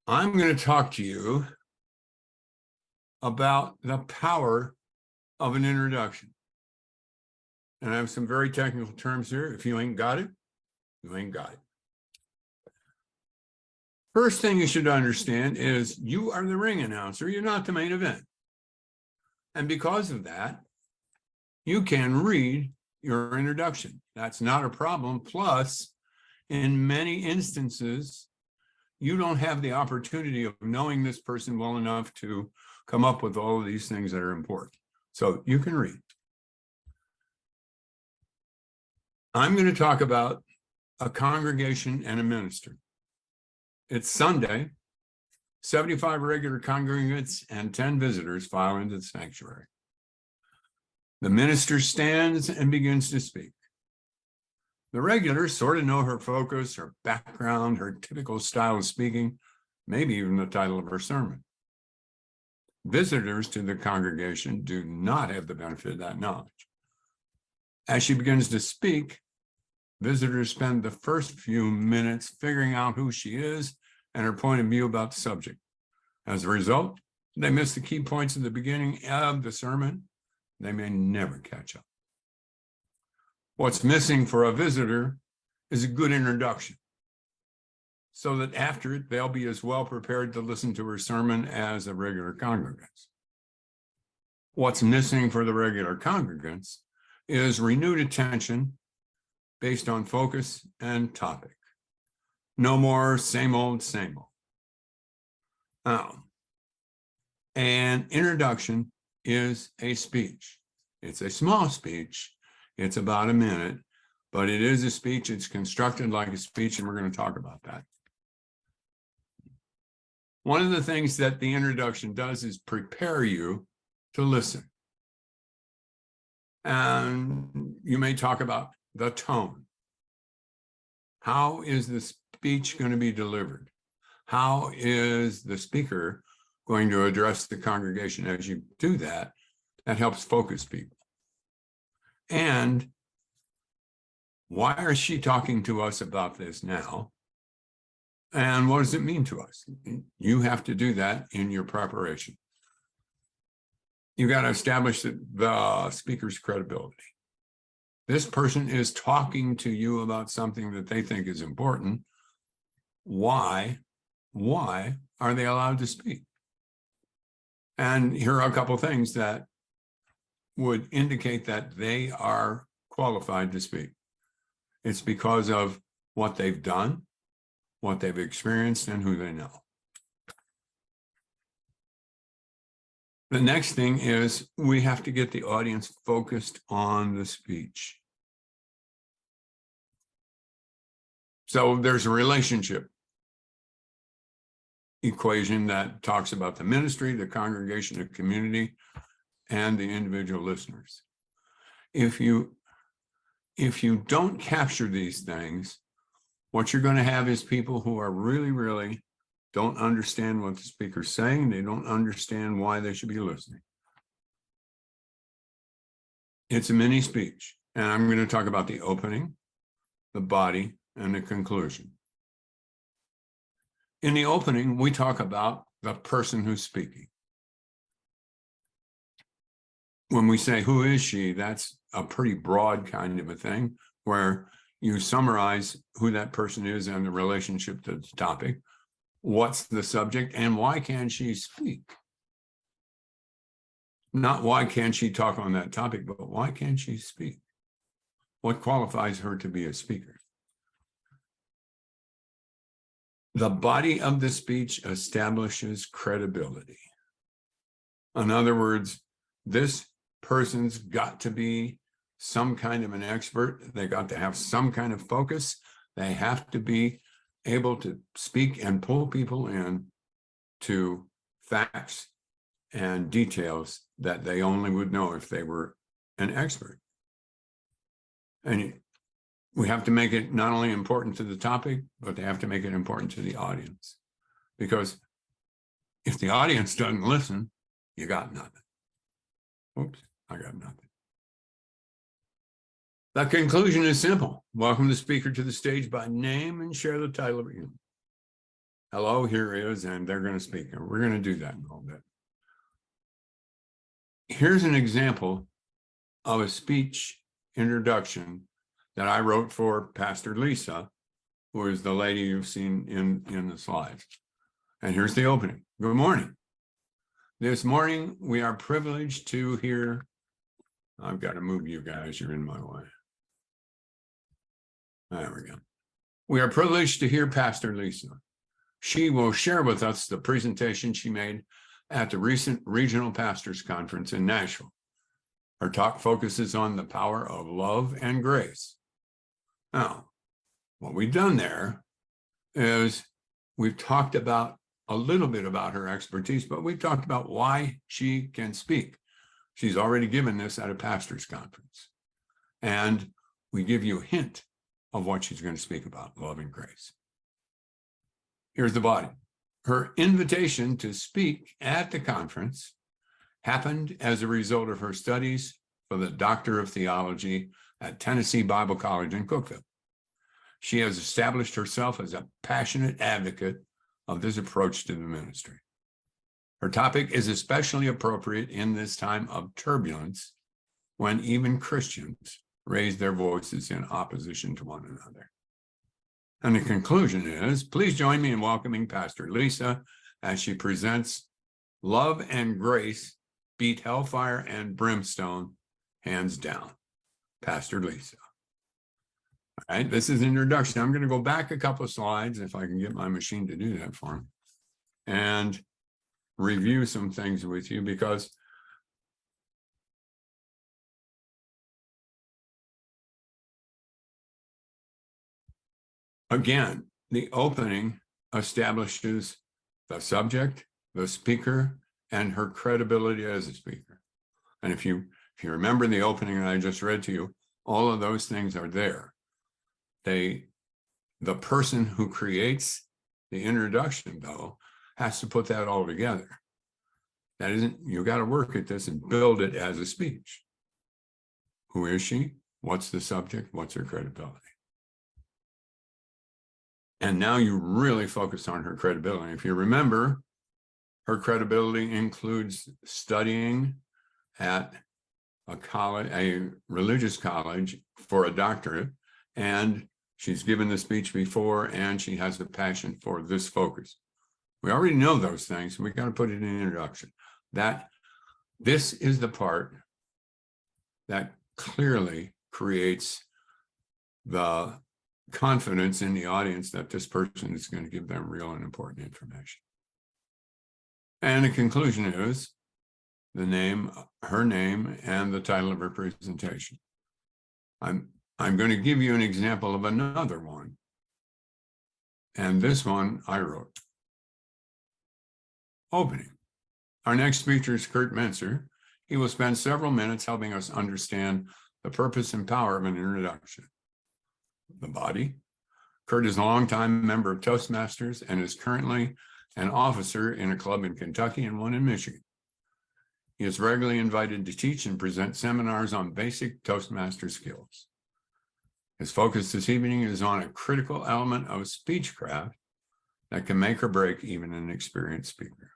I'm going to talk to you about the power of an introduction. And I have some very technical terms here. If you ain't got it, you ain't got it. First thing you should understand is you are the ring announcer. You're not the main event. And because of that, you can read your introduction. That's not a problem. Plus, in many instances, you don't have the opportunity of knowing this person well enough to come up with all of these things that are important. So you can read. I'm going to talk about a congregation and a minister. It's Sunday, 75 regular congregants and 10 visitors file into the sanctuary. The minister stands and begins to speak. The regulars sort of know her focus, her background, her typical style of speaking, maybe even the title of her sermon. Visitors to the congregation do not have the benefit of that knowledge. As she begins to speak, visitors spend the first few minutes figuring out who she is and her point of view about the subject. As a result, they miss the key points at the beginning of the sermon. They may never catch up. What's missing for a visitor is a good introduction, so that after it, they'll be as well prepared to listen to her sermon as the regular congregants. What's missing for the regular congregants is renewed attention based on focus and topic. No more same old, same old. Now, an introduction is a speech. It's a small speech. It's about a minute, but it is a speech. It's constructed like a speech, and we're going to talk about that. One of the things that the introduction does is prepare you to listen. And you may talk about the tone. How is the speech going to be delivered? How is the speaker going to address the congregation? As you do that, that helps focus people. And why is she talking to us about this now? And what does it mean to us? You have to do that in your preparation. You got to establish the speaker's credibility. This person is talking to you about something that they think is important. Why are they allowed to speak? And here are a couple of things that would indicate that they are qualified to speak. It's because of what they've done, what they've experienced, and who they know. The next thing is we have to get the audience focused on the speech. So there's a relationship equation that talks about the ministry, the congregation, the community, and the individual listeners. If you don't capture these things, what you're going to have is people who are really don't understand what the speaker's saying. They don't understand why they should be listening. It's a mini speech, and I'm going to talk about the opening, the body, and the conclusion. In the opening, we talk about the person who's speaking. When we say, who is she? That's a pretty broad kind of a thing where you summarize who that person is and the relationship to the topic. What's the subject and why can she speak? Not why can't she talk on that topic, but why can she speak? What qualifies her to be a speaker? The body of the speech establishes credibility. In other words, this person's got to be some kind of an expert. They got to have some kind of focus. They have to be able to speak and pull people in to facts and details that they only would know if they were an expert. And we have to make it not only important to the topic, but they have to make it important to the audience. Because if the audience doesn't listen, you got nothing. Oops, I got nothing. The conclusion is simple. Welcome the speaker to the stage by name and share the title of your unit. hello, here is, and they're going to speak. And we're going to do that in a little bit. Here's an example of a speech introduction that I wrote for Pastor Lisa, who is the lady you've seen in the slides. And here's the opening. Good morning. This morning, we are privileged to hear, I've got to move you guys, you're in my way. There we go. We are privileged to hear Pastor Lisa. She will share with us the presentation she made at the recent Regional Pastors Conference in Nashville. Her talk focuses on the power of love and grace. Now, what we've done there is we've talked about a little bit about her expertise, but we've talked about why she can speak. She's already given this at a pastor's conference. And we give you a hint of what she's going to speak about, love and grace. Here's the body. Her invitation to speak at the conference happened as a result of her studies for the Doctor of Theology at Tennessee Bible College in Cookeville. She has established herself as a passionate advocate of this approach to the ministry. Her topic is especially appropriate in this time of turbulence when even Christians raise their voices in opposition to one another. And the conclusion is, please join me in welcoming Pastor Lisa as she presents Love and Grace Beat Hellfire and Brimstone, Hands Down. Pastor Lisa. All right, this is an introduction. I'm going to go back a couple of slides, if I can get my machine to do that for me, and review some things with you, because again, the opening establishes the subject, the speaker, and her credibility as a speaker. And if you remember the opening that I just read to you, all of those things are there. The person who creates the introduction, though, has to put that all together. That isn't, you got to work at this and build it as a speech. Who is she? What's the subject? What's her credibility? And now you really focus on her credibility. If you remember, her credibility includes studying at a college, a religious college, for a doctorate, and she's given the speech before, and she has a passion for this focus. We already know those things. We got to put it in the introduction. This is the part that clearly creates the confidence in the audience that this person is going to give them real and important information. And the conclusion is the name, her name, and the title of her presentation. I'm going to give you an example of another one. And this one I wrote. Opening. Our next speaker is Curt Mencer. He will spend several minutes helping us understand the purpose and power of an introduction. The body. Curt is a longtime member of Toastmasters and is currently an officer in a club in Kentucky and one in Michigan. He is regularly invited to teach and present seminars on basic Toastmaster skills. His focus this evening is on a critical element of speechcraft that can make or break even an experienced speaker.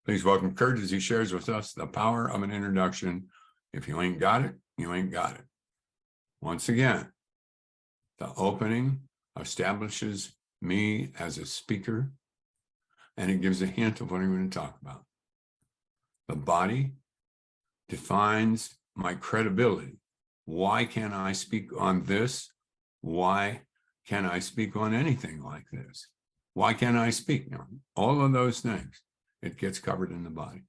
Please welcome Curt as he shares with us the power of an introduction. If you ain't got it, you ain't got it. Once again, the opening establishes me as a speaker, and it gives a hint of what I'm going to talk about. The body defines my credibility. Why can I speak on this? Why can I speak on anything like this? Why can I speak? Now, all of those things, it gets covered in the body.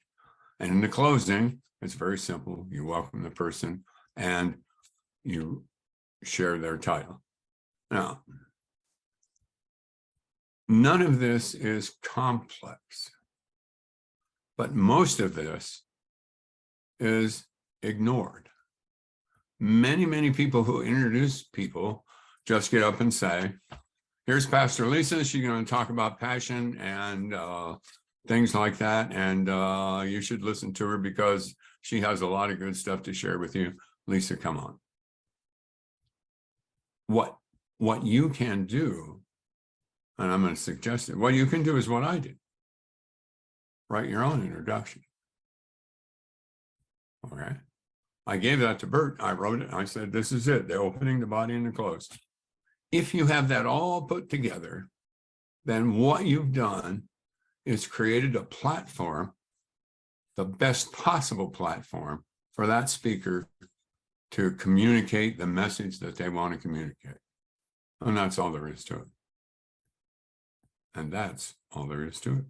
And in the closing, it's very simple. You welcome the person and you share their title. Now, none of this is complex, but most of this is ignored. Many people who introduce people just get up and say, here's Pastor Lisa. She's going to talk about passion and things like that. And you should listen to her because she has a lot of good stuff to share with you. Lisa, come on. What you can do And I'm going to suggest it. What you can do is what I did. Write your own introduction. Okay. I gave that to Bert. I wrote it. I said, this is it. The opening, the body, and the close. If you have that all put together, then what you've done is created a platform, the best possible platform for that speaker to communicate the message that they want to communicate. And that's all there is to it. And that's all there is to it.